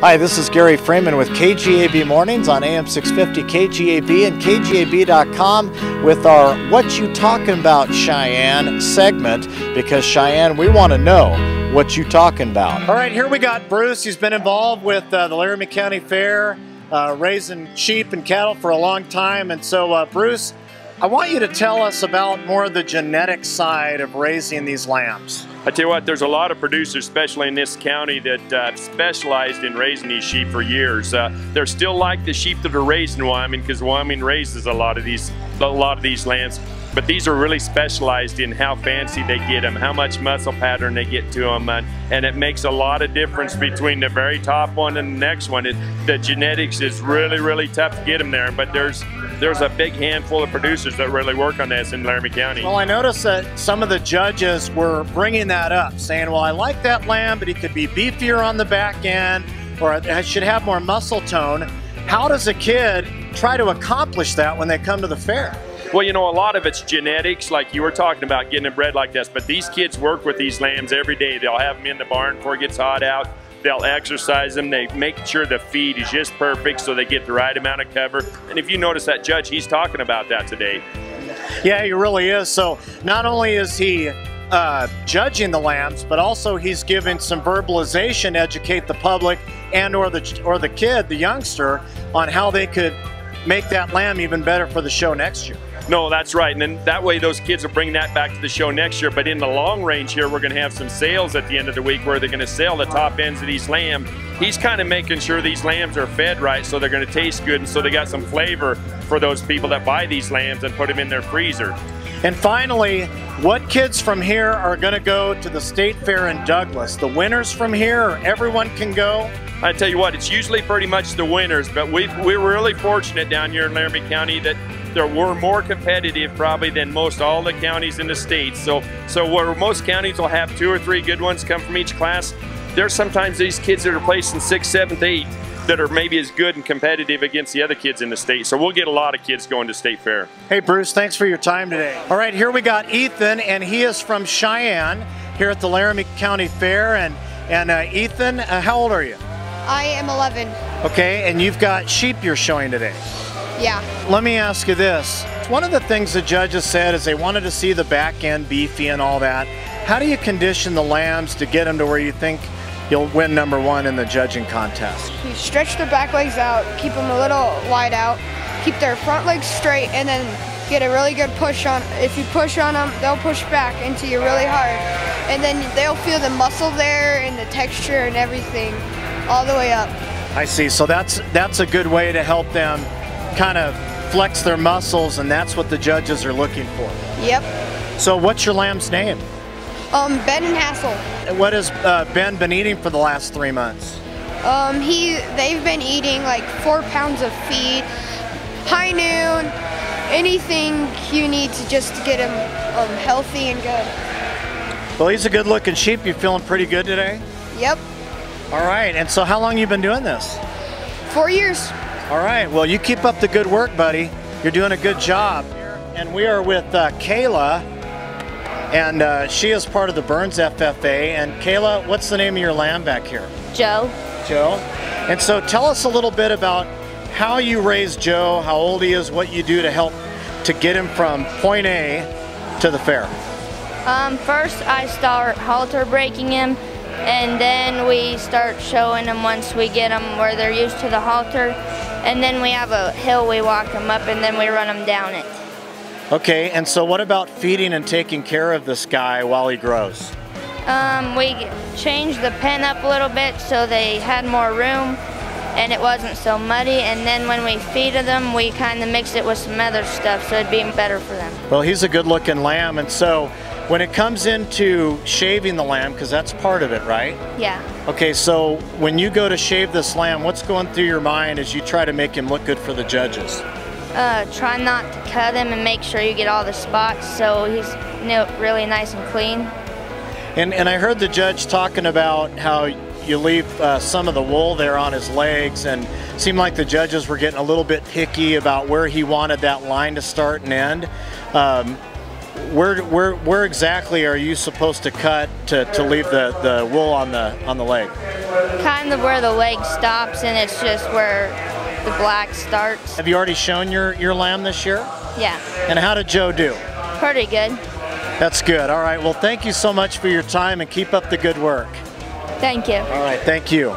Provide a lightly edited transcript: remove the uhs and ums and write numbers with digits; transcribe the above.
Hi, this is Gary Freeman with KGAB Mornings on AM 650 KGAB and KGAB.com with our Whatchu Talkin Bout Cheyenne segment, because Cheyenne, we want to know what you talking about. All right, here we got Bruce. He's been involved with the Laramie County Fair, raising sheep and cattle for a long time. And so, Bruce, I want you to tell us about more of the genetic side of raising these lambs. I tell you what, there's a lot of producers, especially in this county, that specialized in raising these sheep for years. They're still like the sheep that are raised in Wyoming, because Wyoming raises a lot of these lambs. But these are really specialized in how fancy they get them, how much muscle pattern they get to them, and it makes a lot of difference between the very top one and the next one. The genetics is really, really tough to get them there, but there's a big handful of producers that really work on this in Laramie County. Well, I noticed that some of the judges were bringing that up, saying, well, I like that lamb, but he could be beefier on the back end, or it should have more muscle tone. How does a kid try to accomplish that when they come to the fair? Well, you know, a lot of it's genetics, like you were talking about, getting them bred like this, but these kids work with these lambs every day. They'll have them in the barn before it gets hot out. They'll exercise them. They make sure the feed is just perfect so they get the right amount of cover. And if you notice that judge, he's talking about that today. Yeah, he really is. So not only is he judging the lambs, but also he's giving some verbalization to educate the public and or the kid, the youngster, on how they could make that lamb even better for the show next year. No, that's right. And then that way those kids will bring that back to the show next year. But in the long range here, we're going to have some sales at the end of the week where they're going to sell the top ends of these lambs. He's kind of making sure these lambs are fed right so they're going to taste good, and so they got some flavor for those people that buy these lambs and put them in their freezer. And finally, what kids from here are going to go to the State Fair in Douglas? The winners from here, or everyone can go? I tell you what, it's usually pretty much the winners, but we're really fortunate down here in Laramie County that we're more competitive probably than most all the counties in the state. So where most counties will have 2 or 3 good ones come from each class, there's sometimes these kids that are placed in 6th, 7th, 8th that are maybe as good and competitive against the other kids in the state. So we'll get a lot of kids going to State Fair. Hey Bruce, thanks for your time today. All right, here we got Ethan, and he is from Cheyenne here at the Laramie County Fair. And Ethan, how old are you? I am 11. Okay, and you've got sheep you're showing today. Yeah. Let me ask you this. One of the things the judges said is they wanted to see the back end beefy and all that. How do you condition the lambs to get them to where you think you'll win #1 in the judging contest? You stretch their back legs out, keep them a little wide out, keep their front legs straight, and then get a really good push on. If you push on them, they'll push back into you really hard. And then they'll feel the muscle there and the texture and everything all the way up. I see. So that's a good way to help them kind of flex their muscles, and that's what the judges are looking for. Yep. So what's your lamb's name? Ben and Hassel. What has Ben been eating for the last 3 months? They've been eating like 4 pounds of feed, high noon, anything you need to just get him healthy and good. Well, he's a good looking sheep. You feeling pretty good today? Yep. All right, and so how long you been doing this? 4 years. All right, well, you keep up the good work, buddy. You're doing a good job. And we are with Kayla, and she is part of the Burns FFA. And Kayla, what's the name of your lamb back here? Joe. Joe. And so tell us a little bit about how you raise Joe, how old he is, what you do to help to get him from point A to the fair. First I start halter breaking him, and then we start showing them once we get them where they're used to the halter. And then we have a hill we walk them up, and then we run them down it. Okay, and so what about feeding and taking care of this guy while he grows? We changed the pen up a little bit so they had more room and it wasn't so muddy. And then when we feeded them, we kind of mixed it with some other stuff so it'd be better for them. Well, he's a good looking lamb, and so when it comes into shaving the lamb, because that's part of it, right? Yeah. Okay, so when you go to shave this lamb, what's going through your mind as you try to make him look good for the judges? Try not to cut him and make sure you get all the spots so he's really nice and clean. And I heard the judge talking about how you leave some of the wool there on his legs, and it seemed like the judges were getting a little bit picky about where he wanted that line to start and end. where exactly are you supposed to cut to leave the wool on the leg? Kind of where the leg stops, and it's just where the black starts. Have you already shown your lamb this year? Yeah. And how did Joe do? Pretty good. That's good. All right. Well, thank you so much for your time, and keep up the good work. Thank you. All right. Thank you.